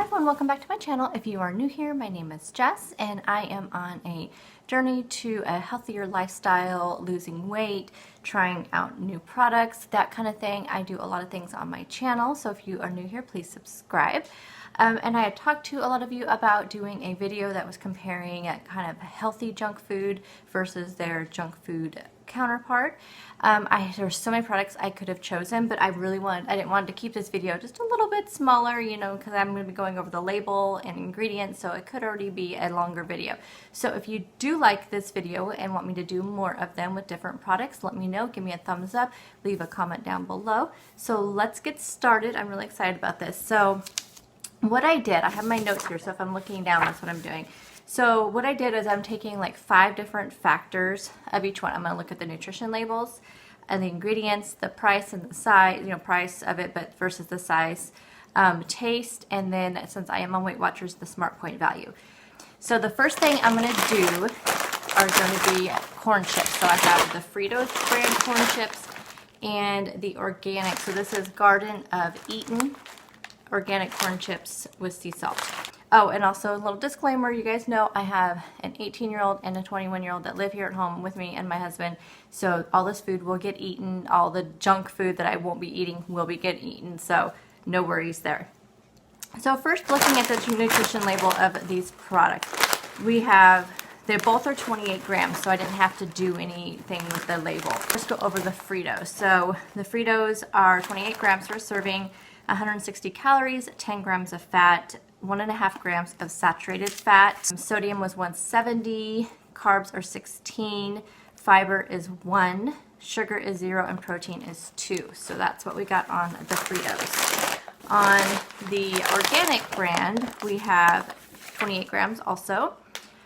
everyone, welcome back to my channel. If you are new here, my name is Jess and I am on a journey to a healthier lifestyle, losing weight, trying out new products, that kind of thing. I do a lot of things on my channel, so if you are new here, please subscribe. And I had talked to a lot of you about doing a video that was comparing a kind of healthy junk food versus their junk food counterpart. There's so many products I could have chosen, but I didn't want to keep this video just a little bit smaller, you know, because I'm going to be going over the label and ingredients, so it could already be a longer video. So if you do like this video and want me to do more of them with different products, let me know. Give me a thumbs up, leave a comment down below. So let's get started. I'm really excited about this. So what I did, I have my notes here, so if I'm looking down, that's what I'm doing. So what I did is I'm taking like 5 different factors of each one. I'm going to look at the nutrition labels and the ingredients, the price and the size, you know, price of it, but versus the size, taste, and then since I am on Weight Watchers, the Smart Point value. So the first thing I'm going to do are going to be corn chips. So I have the Fritos brand corn chips and the organic. So this is Garden of Eden organic corn chips with sea salt. Oh, and also a little disclaimer, you guys know I have an 18-year-old and a 21-year-old that live here at home with me and my husband, so all this food will get eaten. All the junk food that I won't be eating will be getting eaten, so no worries there. So first, looking at the nutrition label of these products, they both are 28 grams, so I didn't have to do anything with the label. Let's go over the Fritos. So the Fritos are 28 grams per serving, 160 calories, 10 grams of fat, 1.5 grams of saturated fat. Sodium was 170, carbs are 16, fiber is 1, sugar is 0, and protein is 2. So that's what we got on the Fritos. On the organic brand, we have 28 grams also,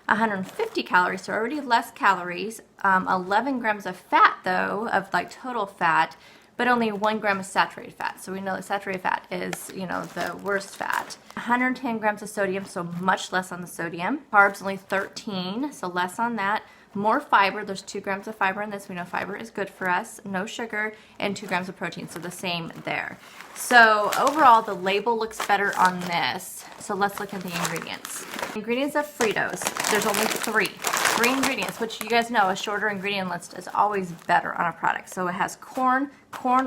150 calories, so already less calories, 11 grams of fat though, of like total fat, but only 1 gram of saturated fat. So we know that saturated fat is, you know, the worst fat. 110 grams of sodium, so much less on the sodium. Carbs only 13, so less on that. More fiber, there's 2 grams of fiber in this. We know fiber is good for us. No sugar, and 2 grams of protein, so the same there. So overall, the label looks better on this. So let's look at the ingredients. Ingredients of Fritos, there's only 3 ingredients, which you guys know a shorter ingredient list is always better on a product. So it has corn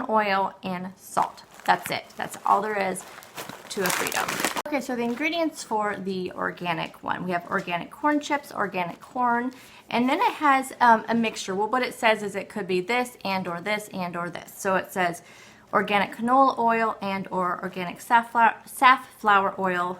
oil, and salt. That's it. That's all there is to a Frito. Okay, so the ingredients for the organic one. We have organic corn chips, organic corn, and then it has a mixture. Well, what it says is it could be this and or this and or this. So it says organic canola oil and or organic safflower oil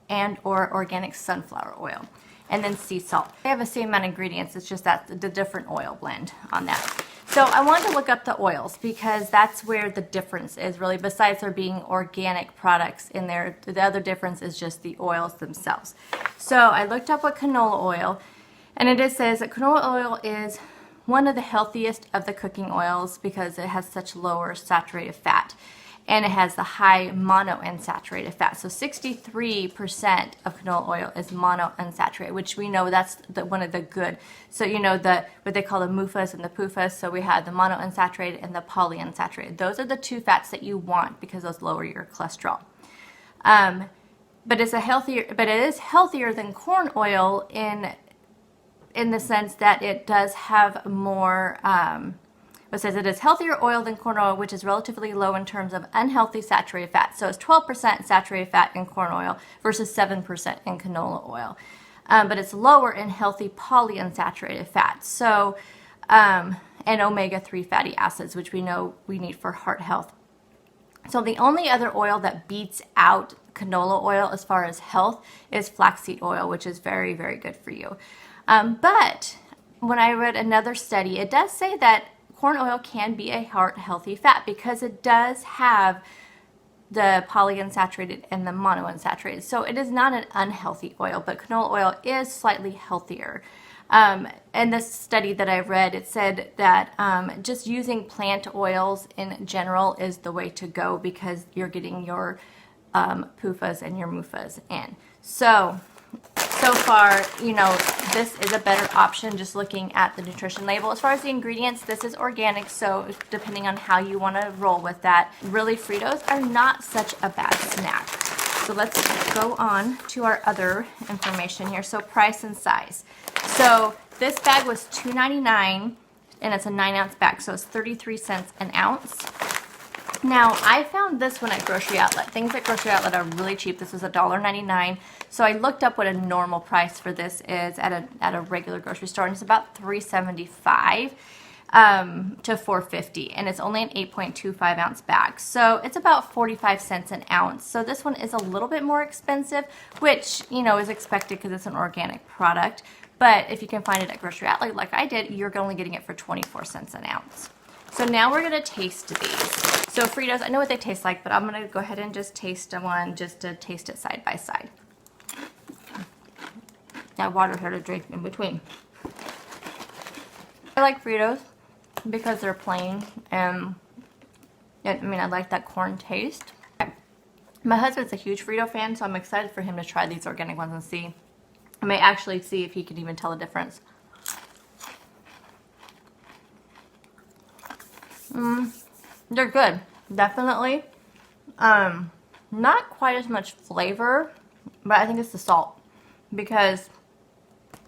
and or organic sunflower oil. And then sea salt. They have the same amount of ingredients, it's just that the different oil blend on that. So I wanted to look up the oils because that's where the difference is really, besides there being organic products in there, the other difference is just the oils themselves. So I looked up what canola oil, and it says that canola oil is one of the healthiest of the cooking oils because it has such lower saturated fat. And it has the high monounsaturated fat. So 63% of canola oil is monounsaturated, which we know that's one of the good. So you know what they call the MUFAs and the PUFAs. So we have the monounsaturated and the polyunsaturated. Those are the 2 fats that you want because those lower your cholesterol. But it is healthier than corn oil in the sense that it does have more. It says it is healthier oil than corn oil, which is relatively low in terms of unhealthy saturated fat. So it's 12% saturated fat in corn oil versus 7% in canola oil. But it's lower in healthy polyunsaturated fat. So, and omega-3 fatty acids, which we know we need for heart health. So the only other oil that beats out canola oil as far as health is flaxseed oil, which is very, very good for you. But when I read another study, it does say that corn oil can be a heart healthy fat because it does have the polyunsaturated and the monounsaturated. So it is not an unhealthy oil, but canola oil is slightly healthier. In this study that I read, it said that just using plant oils in general is the way to go because you're getting your PUFAs and your MUFAs in. So far, you know, this is a better option just looking at the nutrition label. As far as the ingredients, this is organic, so depending on how you want to roll with that, really Fritos are not such a bad snack. So let's go on to our other information here. So price and size. So this bag was $2.99 and it's a 9-ounce bag, so it's 33 cents an ounce. Now, I found this one at Grocery Outlet. Things at Grocery Outlet are really cheap. This was $1.99. So I looked up what a normal price for this is at a regular grocery store, and it's about $3.75 to $4.50, and it's only an 8.25 ounce bag. So it's about 45 cents an ounce. So this one is a little bit more expensive, which, you know, is expected because it's an organic product. But if you can find it at Grocery Outlet like I did, you're only getting it for 24 cents an ounce. So now we're going to taste these. So Fritos, I know what they taste like, but I'm going to go ahead and just taste one just to taste it side by side. I have water here to drink in between. I like Fritos because they're plain, and I mean, I like that corn taste. My husband's a huge Frito fan, so I'm excited for him to try these organic ones and see. I may actually see if he can even tell the difference. They're good, definitely. Not quite as much flavor, but I think it's the salt, because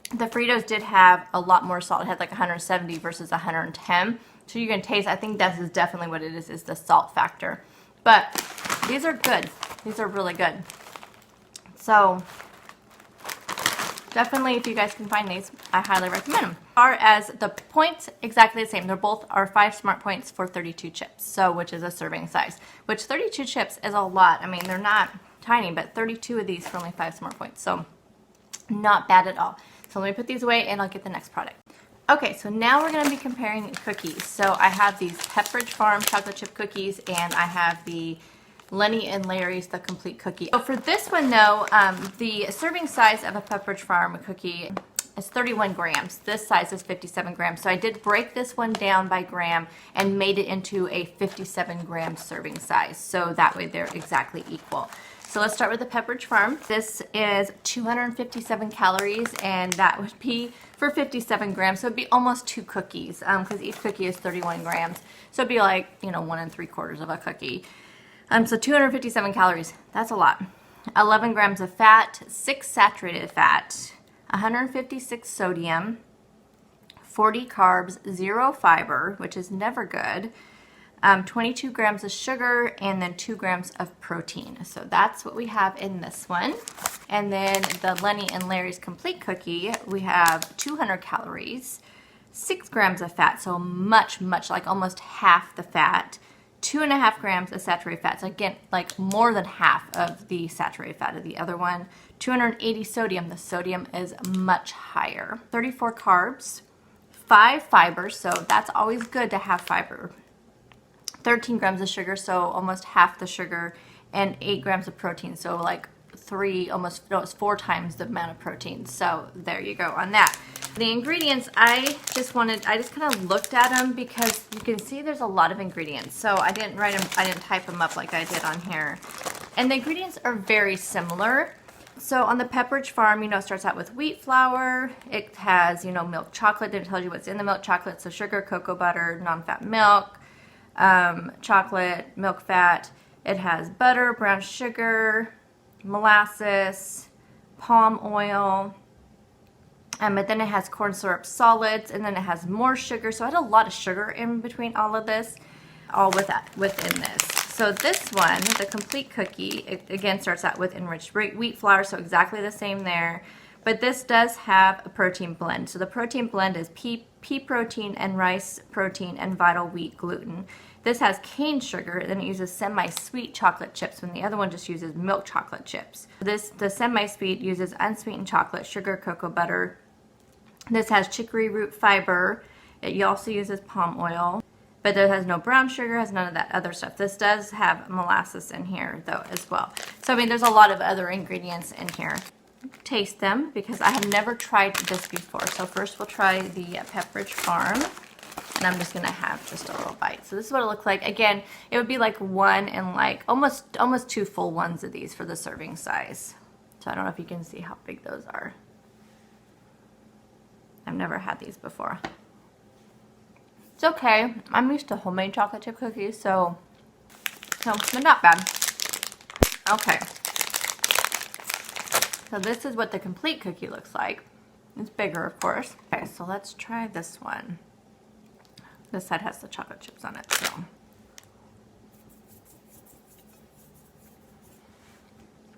the Fritos did have a lot more salt. It had like 170 versus 110. So you can taste, I think that is definitely what it is the salt factor. But these are good. These are really good. So definitely, if you guys can find these, I highly recommend them. As far as the points, exactly the same. They're both are 5 smart points for 32 chips, so which is a serving size. Which 32 chips is a lot. I mean, they're not tiny, but 32 of these for only 5 smart points. So not bad at all. So let me put these away and I'll get the next product. Okay, so now we're going to be comparing cookies. So I have these Pepperidge Farm chocolate chip cookies, and I have the Lenny and Larry's the complete cookie. So for this one though, the serving size of a Pepperidge Farm cookie is 31 grams. This size is 57 grams. So I did break this one down by gram and made it into a 57 gram serving size. So that way they're exactly equal. So let's start with the Pepperidge Farm. This is 257 calories, and that would be for 57 grams. So it'd be almost 2 cookies, because each cookie is 31 grams. So it'd be like, you know, 1 3/4 of a cookie. So 257 calories, that's a lot. 11 grams of fat, 6 saturated fat, 156 sodium, 40 carbs, 0 fiber, which is never good, 22 grams of sugar, and then 2 grams of protein. So that's what we have in this one. And then the Lenny and Larry's complete cookie, we have 200 calories, 6 grams of fat, so much, like almost half the fat, 2.5 grams of saturated fat. So again, like more than half of the saturated fat of the other one. 280 sodium. The sodium is much higher. 34 carbs, 5 fibers, so that's always good to have fiber. 13 grams of sugar, so almost half the sugar, and 8 grams of protein, so like 4 times the amount of protein. So there you go on that. The ingredients, I just kind of looked at them because you can see there's a lot of ingredients. So I didn't write them, I didn't type them up like I did on here. And the ingredients are very similar. So on the Pepperidge Farm, you know, it starts out with wheat flour. It has, you know, milk chocolate. It tells you what's in the milk chocolate. So sugar, cocoa butter, non-fat milk, chocolate, milk fat. It has butter, brown sugar, molasses, palm oil, but then it has corn syrup solids, and then it has more sugar. So I had a lot of sugar in between all of this, all within this. So this one, the complete cookie, it again starts out with enriched wheat flour, so exactly the same there. But this does have a protein blend. So the protein blend is pea protein and rice protein and vital wheat gluten. This has cane sugar, then it uses semi-sweet chocolate chips, when the other one just uses milk chocolate chips. The semi-sweet uses unsweetened chocolate, sugar, cocoa butter. This has chicory root fiber. It also uses palm oil, but it has no brown sugar, has none of that other stuff. This does have molasses in here though as well. So I mean, there's a lot of other ingredients in here. Taste them, because I have never tried this before. So first we'll try the Pepperidge Farm. And I'm just going to have just a little bite. So this is what it looks like. Again, it would be like 1 and like almost 2 full ones of these for the serving size. So I don't know if you can see how big those are. I've never had these before. It's okay. I'm used to homemade chocolate chip cookies, so they're not bad. Okay. So this is what the complete cookie looks like. It's bigger, of course. Okay, so let's try this one. This side has the chocolate chips on it, so.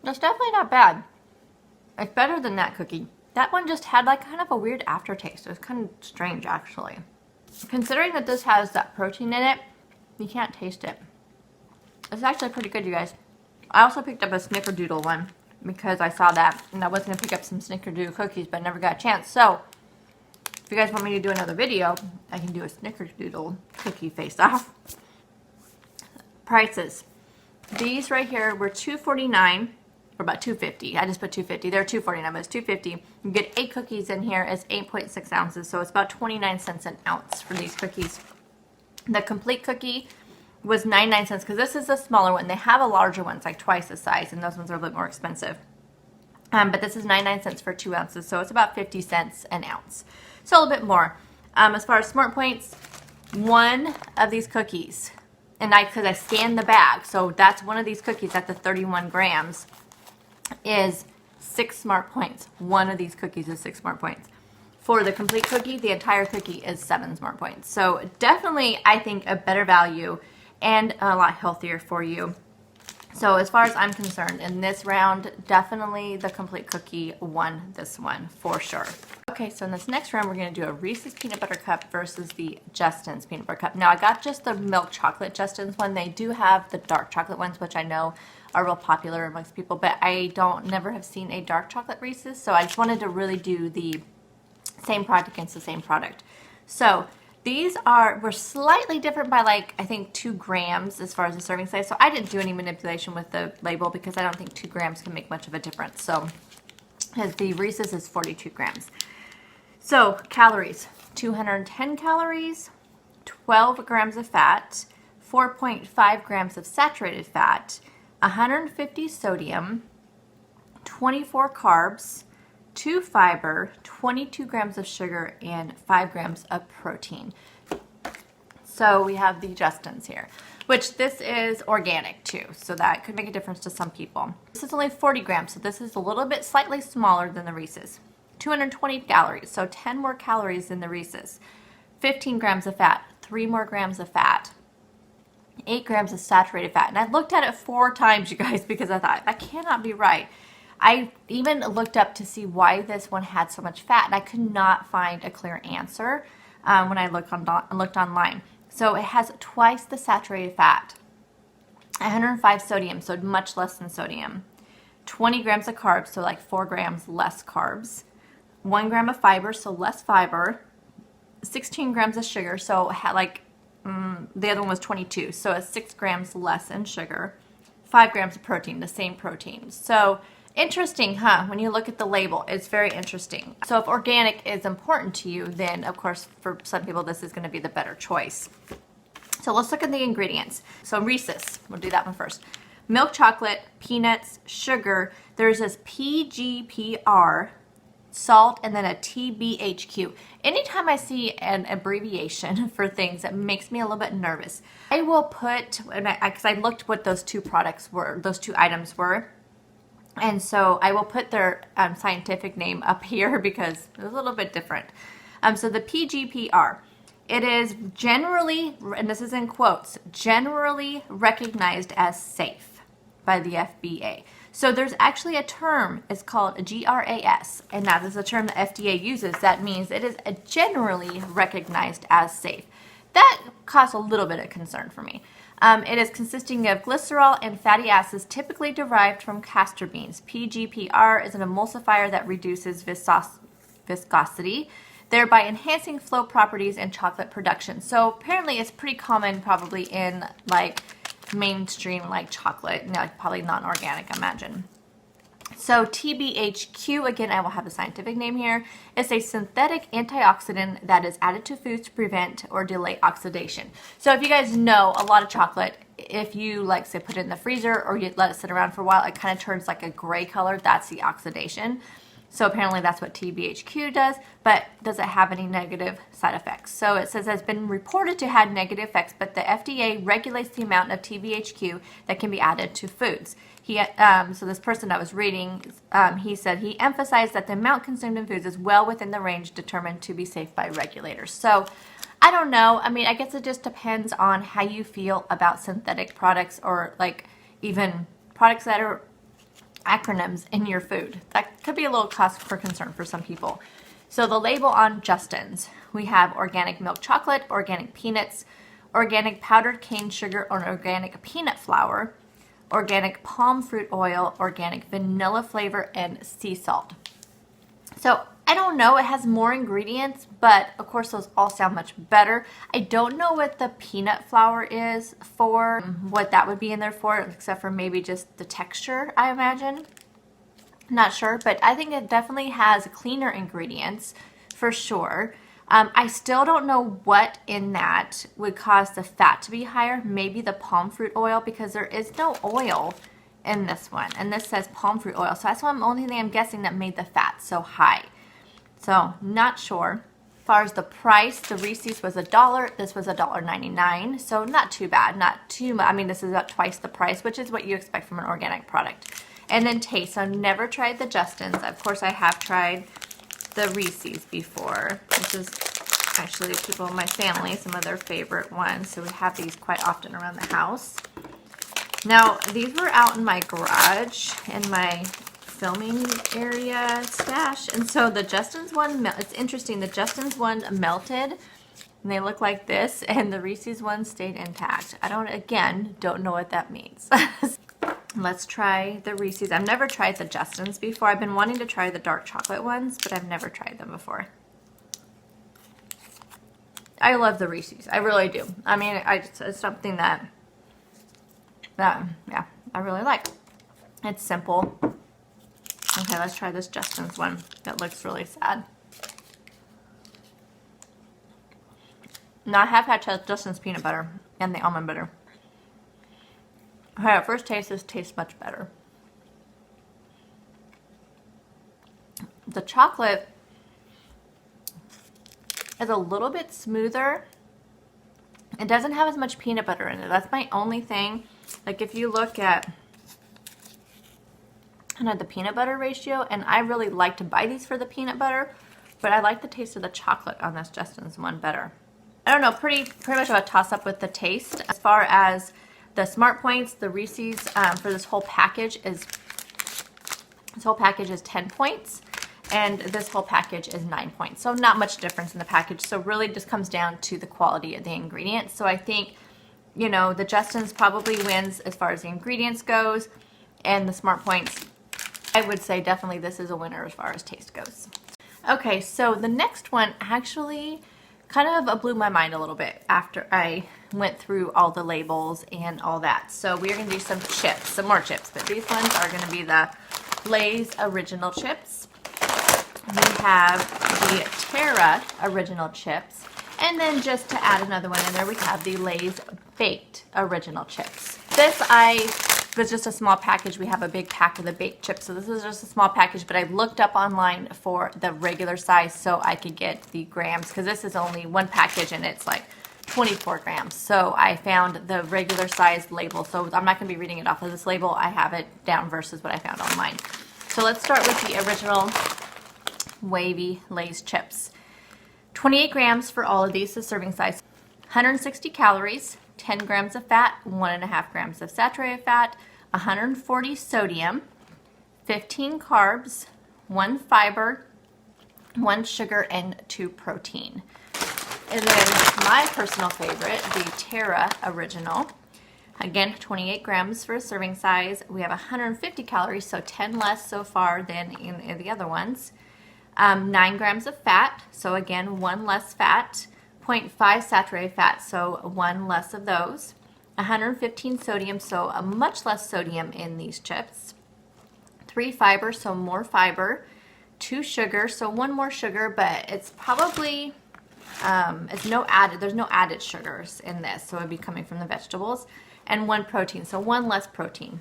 It's definitely not bad. It's better than that cookie. That one just had like kind of a weird aftertaste. It was kind of strange, actually. Considering that this has that protein in it, you can't taste it. It's actually pretty good, you guys. I also picked up a snickerdoodle one because I saw that, and I was going to pick up some snickerdoodle cookies, but never got a chance. So, if you guys want me to do another video, I can do a snickerdoodle cookie face-off. Prices. These right here were $2.49, or about $2.50. I just put $2.50. They're $2.49, but it's $2.50. You get 8 cookies in here. It's 8.6 ounces, so it's about 29 cents an ounce for these cookies. The complete cookie was 99 cents because this is a smaller one. They have a larger ones, like twice the size, and those ones are a bit more expensive. But this is 99 cents for 2 ounces, so it's about 50 cents an ounce. So a little bit more. As far as Smart Points, one of these cookies, and because I scanned the bag, so that's one of these cookies at the 31 grams, is 6 Smart Points. One of these cookies is 6 Smart Points. For the complete cookie, the entire cookie is 7 Smart Points. So definitely, I think, a better value and a lot healthier for you. So as far as I'm concerned, in this round, definitely the complete cookie won this one for sure. Okay, so in this next round, we're going to do a Reese's Peanut Butter Cup versus the Justin's Peanut Butter Cup. Now, I got just the milk chocolate Justin's one. They do have the dark chocolate ones, which I know are real popular amongst people, but I never have seen a dark chocolate Reese's, so I just wanted to really do the same product against the same product. So these were slightly different by like, I think 2 grams as far as the serving size. So I didn't do any manipulation with the label because I don't think 2 grams can make much of a difference. So because the Reese's is 42 grams. So calories, 210 calories, 12 grams of fat, 4.5 grams of saturated fat, 150 sodium, 24 carbs, 2 fiber, 22 grams of sugar, and 5 grams of protein. So we have the Justin's here, which this is organic too, so that could make a difference to some people. This is only 40 grams, so this is a little bit slightly smaller than the Reese's. 220 calories, so 10 more calories than the Reese's. 15 grams of fat, 3 more grams of fat. 8 grams of saturated fat. And I looked at it 4 times, you guys, because I thought, that cannot be right. I even looked up to see why this one had so much fat, and I could not find a clear answer when I looked online. So it has twice the saturated fat, 105 sodium, so much less than sodium, 20 grams of carbs, so like 4 grams less carbs, 1 gram of fiber, so less fiber, 16 grams of sugar, so like the other one was 22, so it's 6 grams less in sugar, 5 grams of protein, the same protein. So interesting, huh? When you look at the label, it's very interesting. So if organic is important to you, then of course for some people this is going to be the better choice. So let's look at the ingredients. So Reese's, we'll do that one first. Milk chocolate, peanuts, sugar. There's this PGPR, salt, and then a TBHQ. Anytime I see an abbreviation for things, it makes me a little bit nervous. I will put, because I looked what those 2 products were, those 2 items were. And so I will put their scientific name up here because it's a little bit different. So the PGPR, it is generally, and this is in quotes, generally recognized as safe by the FDA. So there's actually a term, it's called a GRAS, and that is a term the FDA uses. That means it is generally recognized as safe. That caused a little bit of concern for me. It is consisting of glycerol and fatty acids typically derived from castor beans. PGPR is an emulsifier that reduces viscosity, thereby enhancing flow properties and chocolate production. So apparently it's pretty common probably in like mainstream like chocolate, like probably non-organic, I imagine. So TBHQ, again, I will have the scientific name here, is a synthetic antioxidant that is added to foods to prevent or delay oxidation. So if you guys know, a lot of chocolate, if you like say put it in the freezer or you let it sit around for a while, it kind of turns like a gray color. That's the oxidation. So apparently that's what TBHQ does, but does it have any negative side effects? So it says it's been reported to have negative effects, but the FDA regulates the amount of TBHQ that can be added to foods. So this person I was reading, he said he emphasized that the amount consumed in foods is well within the range determined to be safe by regulators. So I don't know. I mean, I guess it just depends on how you feel about synthetic products, or like even products that are acronyms in your food. That could be a little cause for concern for some people. So the label on Justin's, we have organic milk chocolate, organic peanuts, organic powdered cane sugar or organic peanut flour, organic palm fruit oil, organic vanilla flavor, and sea salt. So I don't know, it has more ingredients, but of course those all sound much better. I don't know what the peanut flour is for, what that would be in there for, except for maybe just the texture, I imagine. Not sure, but I think it definitely has cleaner ingredients for sure. I still don't know what in that would cause the fat to be higher. Maybe the palm fruit oil, because there is no oil in this one, and this says palm fruit oil, so that's the only thing I'm guessing that made the fat so high. So not sure. As far as the price, the Reese's was $1. This was $1.99, so not too bad, not too much. I mean, this is about twice the price, which is what you expect from an organic product. And then taste. I've never tried the Justin's. Of course, I have tried the Reese's before. This is actually people in my family, some of their favorite ones, so we have these quite often around the house. Now, these were out in my garage, in my filming area stash, and so the Justin's one, it's interesting, the Justin's one melted, and they look like this, and the Reese's one stayed intact. I don't know what that means. Let's try the Reese's. I've never tried the Justin's before. I've been wanting to try the dark chocolate ones, but I've never tried them before. I love the Reese's. I really do. I mean, it's something that yeah, I really like. It's simple. Okay, let's try this Justin's one. That looks really sad. Now, I have had Justin's peanut butter and the almond butter. Okay, at first taste, this tastes much better. The chocolate is a little bit smoother. It doesn't have as much peanut butter in it. That's my only thing. Like if you look at the peanut butter ratio, and I really like to buy these for the peanut butter, but I like the taste of the chocolate on this Justin's one better. I don't know, pretty much of a toss-up with the taste. As far as the Smart Points, the Reese's for this whole package is 10 points, and this whole package is 9 points. So not much difference in the package. So really just comes down to the quality of the ingredients. So I think, you know, the Justin's probably wins as far as the ingredients goes, and the Smart Points, I would say definitely this is a winner as far as taste goes. Okay, so the next one actually kind of blew my mind a little bit after I went through all the labels and all that. So we're going to do some chips, some more chips, but these ones are going to be the Lay's Original Chips. We have the Terra Original Chips, and then just to add another one in there, we have the Lay's Baked Original Chips. This was just a small package. We have a big pack of the baked chips, so this is just a small package, but I looked up online for the regular size so I could get the grams, because this is only one package and it's like 24 grams. So I found the regular size label, so I'm not going to be reading it off of this label. I have it down versus what I found online. So let's start with the original wavy Lay's chips. 28 grams for all of these, the serving size. 160 calories, 10 grams of fat, 1.5 grams of saturated fat, 140 sodium, 15 carbs, 1 fiber, 1 sugar, and 2 protein. And then my personal favorite, the Terra Original. Again, 28 grams for a serving size. We have 150 calories, so 10 less so far than in the other ones. 9 grams of fat, so again, 1 less fat. 0.5 saturated fat, so 1 less of those. 115 sodium, so a much less sodium in these chips. 3 fiber, so more fiber. 2 sugar, so 1 more sugar, but it's probably there's no added sugars in this, so it would be coming from the vegetables. And 1 protein, so 1 less protein.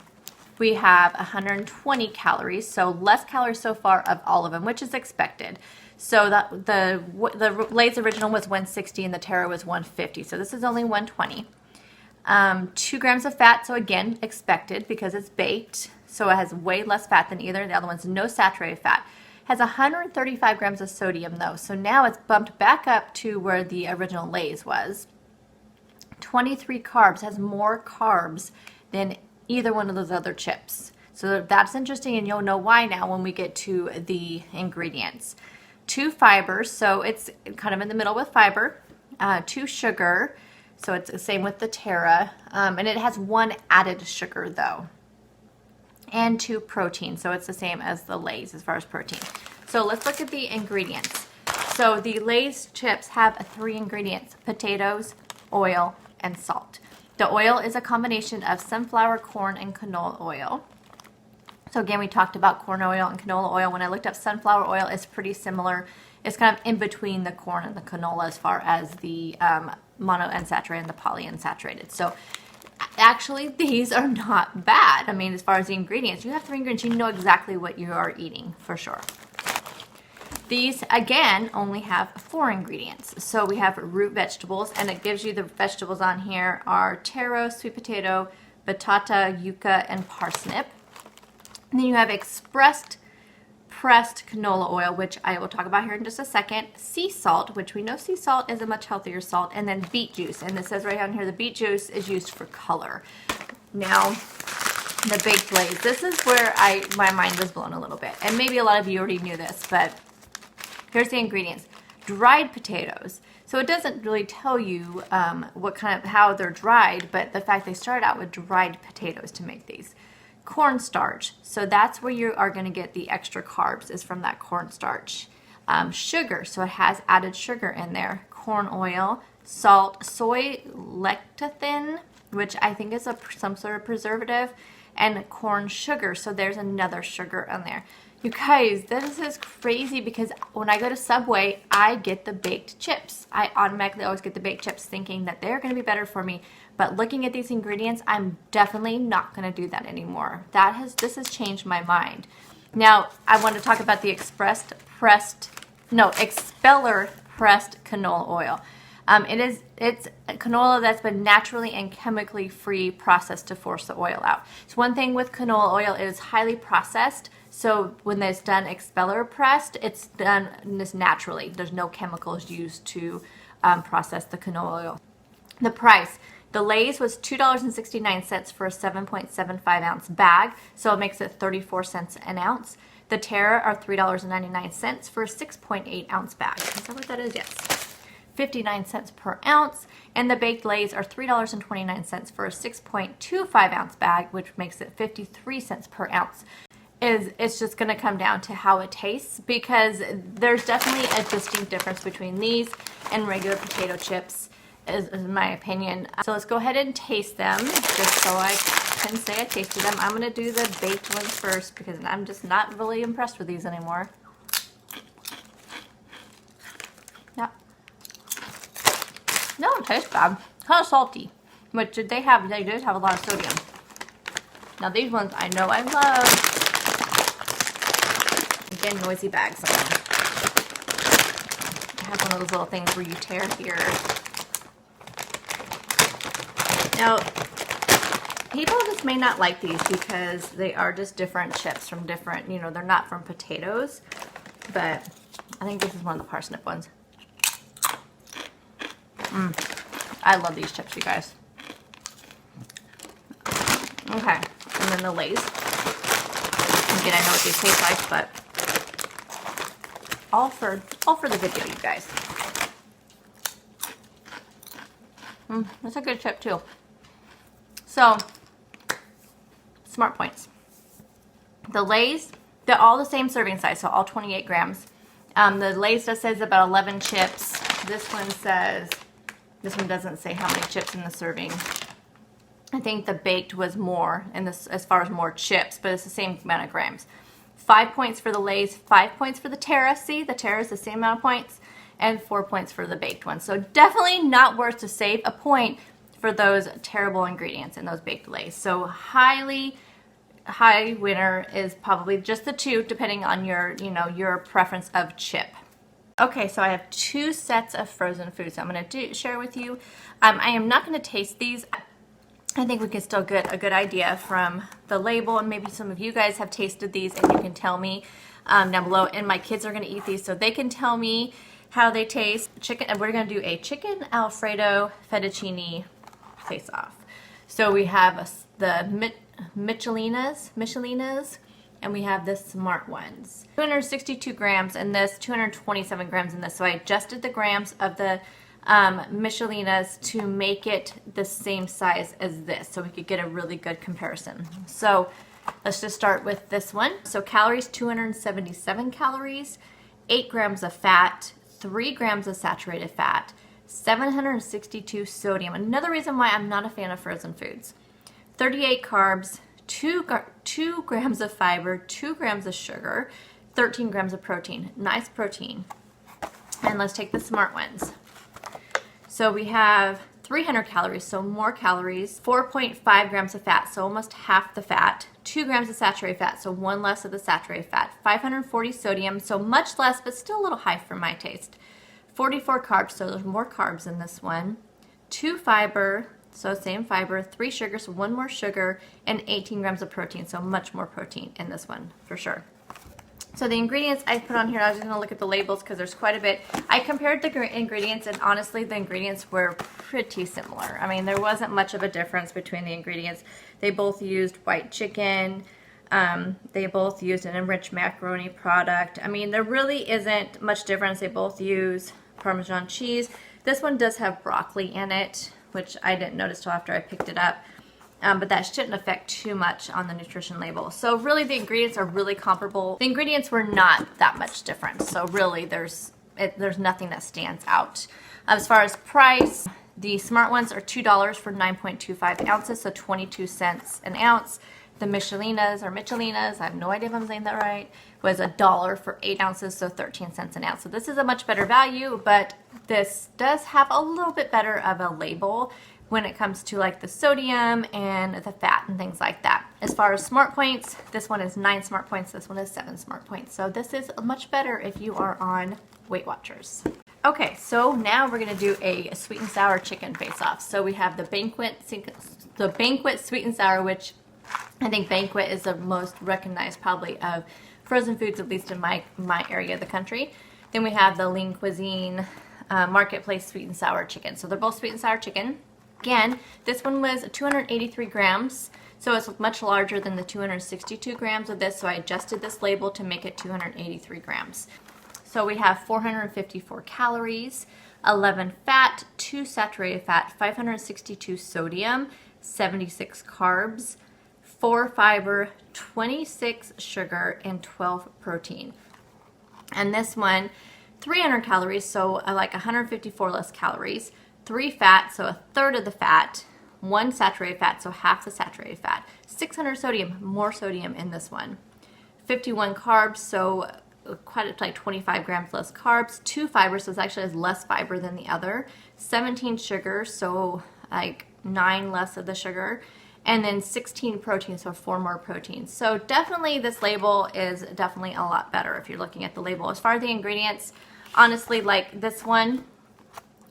we have 120 calories, so less calories so far of all of them, which is expected. So that the Lay's original was 160 and the Terra was 150, so this is only 120. 2 grams of fat, so again, expected because it's baked, so it has way less fat than either of the other ones. No saturated fat. Has 135 grams of sodium though, so now it's bumped back up to where the original Lay's was. 23 carbs, has more carbs than either one of those other chips. So that's interesting, and you'll know why now when we get to the ingredients. 2 fibers, so it's kind of in the middle with fiber. 2 sugar, so it's the same with the Terra, and it has 1 added sugar though. And 2 protein, so it's the same as the Lay's as far as protein. So let's look at the ingredients. So the Lay's chips have 3 ingredients: potatoes, oil, and salt. The oil is a combination of sunflower, corn, and canola oil. So again, we talked about corn oil and canola oil. When I looked up sunflower oil, it's pretty similar. It's kind of in between the corn and the canola as far as the monounsaturated and the polyunsaturated. So actually, these are not bad. I mean, as far as the ingredients, you have 3 ingredients. You know exactly what you are eating for sure. These, again, only have 4 ingredients. So we have root vegetables, and it gives you the vegetables on here are taro, sweet potato, batata, yucca, and parsnip. And then you have pressed canola oil, which I will talk about here in just a second, sea salt, which we know sea salt is a much healthier salt, and then beet juice. And it says right down here the beet juice is used for color. Now, the baked Lay's. This is where my mind was blown a little bit. And maybe a lot of you already knew this, but here's the ingredients. Dried potatoes. So it doesn't really tell you how they're dried, but the fact they started out with dried potatoes to make these. Cornstarch, so that's where you are going to get the extra carbs, is from that cornstarch. Sugar, so it has added sugar in there. Corn oil, salt, soy lecithin, which I think is some sort of preservative, and corn sugar, so there's another sugar in there. You guys, this is crazy because when I go to Subway, I get the baked chips. I automatically always get the baked chips thinking that they're going to be better for me. But looking at these ingredients, I'm definitely not going to do that anymore. This has changed my mind. Now, I want to talk about the expeller pressed canola oil. It's canola that's been naturally and chemically free processed to force the oil out. So one thing with canola oil, it is highly processed. So when it's done expeller pressed, it's done this naturally. There's no chemicals used to process the canola oil. The price. The Lay's was $2.69 for a 7.75 ounce bag, so it makes it 34 cents an ounce. The Terra are $3.99 for a 6.8 ounce bag. Is that what that is? Yes. 59 cents per ounce. And the baked Lay's are $3.29 for a 6.25 ounce bag, which makes it 53 cents per ounce. It's just going to come down to how it tastes, because there's definitely a distinct difference between these and regular potato chips, is my opinion. So let's go ahead and taste them, just so I can say I tasted them. I'm going to do the baked ones first because I'm just not really impressed with these anymore. Yeah. No, it tastes bad. Kind of salty, which they do have a lot of sodium. Now these ones I know I love. Again, noisy bags. I have one of those little things where you tear here. Now, people just may not like these because they are just different chips from different, they're not from potatoes, but I think this is one of the parsnip ones. I love these chips, you guys. Okay, and then the Lay's. Again, I know what these taste like, but all for the video, you guys. That's a good chip too. So, smart points. The Lay's, they're all the same serving size, so all 28 grams. The Lay's just says about 11 chips. This one doesn't say how many chips in the serving. I think the baked was more in this, as far as more chips, but it's the same amount of grams. 5 points for the Lay's, 5 points for the Terra. See, the Terra is the same amount of points, and 4 points for the baked one. So definitely not worth to save a point for those terrible ingredients in those baked Lay's. So highly high winner is probably just the 2, depending on your, your preference of chip. Okay, so I have 2 sets of frozen foods I'm going to share with you. I am not going to taste these. I think we can still get a good idea from the label, and maybe some of you guys have tasted these and you can tell me down below. And my kids are going to eat these, so they can tell me how they taste. And we're going to do a chicken Alfredo fettuccine face-off. So we have the Michelinas, and we have the smart ones. 262 grams in this, 227 grams in this. So I adjusted the grams of the Michelinas to make it the same size as this, so we could get a really good comparison. So let's just start with this one. So calories, 277 calories, 8 grams of fat, 3 grams of saturated fat, 762 sodium. Another reason why I'm not a fan of frozen foods. 38 carbs, 2 grams of fiber, 2 grams of sugar, 13 grams of protein. Nice protein. And let's take the smart ones. So we have 300 calories, so more calories, 4.5 grams of fat, so almost half the fat, 2 grams of saturated fat, so 1 less of the saturated fat, 540 sodium, so much less, but still a little high for my taste. 44 carbs, so there's more carbs in this one. 2 fiber, so same fiber, 3 sugar, so 1 more sugar, and 18 grams of protein, so much more protein in this one for sure. So the ingredients I put on here, I was just going to look at the labels because there's quite a bit. I compared the ingredients, and honestly the ingredients were pretty similar. I mean, there wasn't much of a difference between the ingredients. They both used white chicken. They both used an enriched macaroni product. I mean, there really isn't much difference. They both use Parmesan cheese. This one does have broccoli in it, which I didn't notice till after I picked it up. But that shouldn't affect too much on the nutrition label. So really the ingredients are really comparable. The ingredients were not that much different. So really there's nothing that stands out. As far as price, the smart ones are $2 for 9.25 ounces, so 22 cents an ounce. The Michelinas, I have no idea if I'm saying that right, was $1 for 8 ounces, so 13 cents an ounce. So this is a much better value, but this does have a little bit better of a label when it comes to like the sodium and the fat and things like that. As far as smart points, this one is 9 smart points, this one is 7 smart points. So this is much better if you are on Weight Watchers. Okay, so now we're gonna do a sweet and sour chicken face-off. So we have the Banquet sweet and sour, which I think Banquet is the most recognized probably of frozen foods, at least in my area of the country. Then we have the Lean Cuisine Marketplace sweet and sour chicken. So they're both sweet and sour chicken. Again, this one was 283 grams, so it's much larger than the 262 grams of this, so I adjusted this label to make it 283 grams. So we have 454 calories, 11 fat, 2 saturated fat, 562 sodium, 76 carbs, 4 fiber, 26 sugar, and 12 protein. And this one, 300 calories, so like 154 less calories, 3 fat, so a third of the fat, 1 saturated fat, so half the saturated fat, 600 sodium, more sodium in this one, 51 carbs, so quite like 25 grams less carbs, 2 fiber, so it's actually has less fiber than the other, 17 sugar, so like 9 less of the sugar, and then 16 protein, so 4 more proteins. So definitely this label is definitely a lot better if you're looking at the label. As far as the ingredients, honestly, like this one,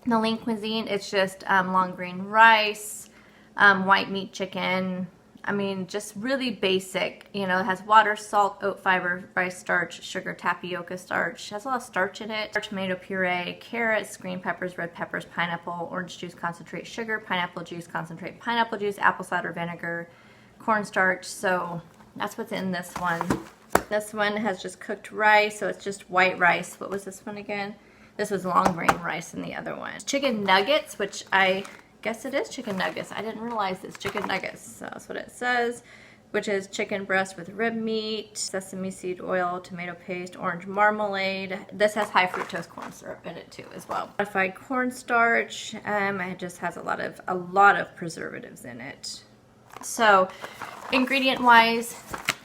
the Lean Cuisine, it's just long green rice, white meat chicken. I mean, just really basic. You know, it has water, salt, oat fiber, rice starch, sugar, tapioca starch. It has a lot of starch in it. Tomato puree, carrots, green peppers, red peppers, pineapple, orange juice concentrate, sugar, pineapple juice concentrate, pineapple juice, apple cider vinegar, cornstarch. So that's what's in this one. This one has just cooked rice, so it's just white rice. What was this one again? This was long grain rice in the other one. Chicken nuggets, which I guess it is chicken nuggets. I didn't realize it's chicken nuggets. So that's what it says, which is chicken breast with rib meat, sesame seed oil, tomato paste, orange marmalade. This has high fructose corn syrup in it too as well. Modified cornstarch. It just has a lot of preservatives in it. So ingredient wise,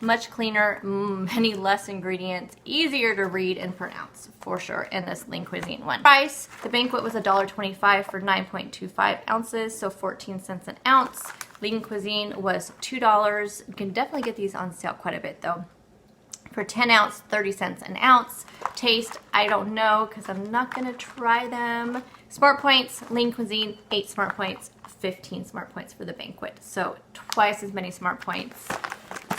much cleaner, many less ingredients, easier to read and pronounce for sure in this Lean Cuisine one. Price, the Banquet was $1.25 for 9.25 ounces, so 14 cents an ounce. Lean Cuisine was $2. You can definitely get these on sale quite a bit though. For 10 ounce, 30 cents an ounce. Taste, I don't know because I'm not going to try them. Smart Points, Lean Cuisine, 8 Smart Points, 15 Smart Points for the Banquet. So twice as many Smart Points.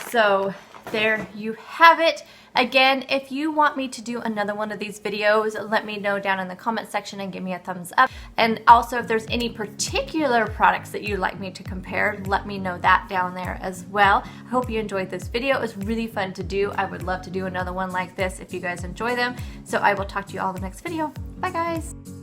So there you have it. Again, if you want me to do another one of these videos, let me know down in the comment section and give me a thumbs up. And also, if there's any particular products that you'd like me to compare, let me know that down there as well. I hope you enjoyed this video. It was really fun to do. I would love to do another one like this if you guys enjoy them. So I will talk to you all in the next video. Bye guys.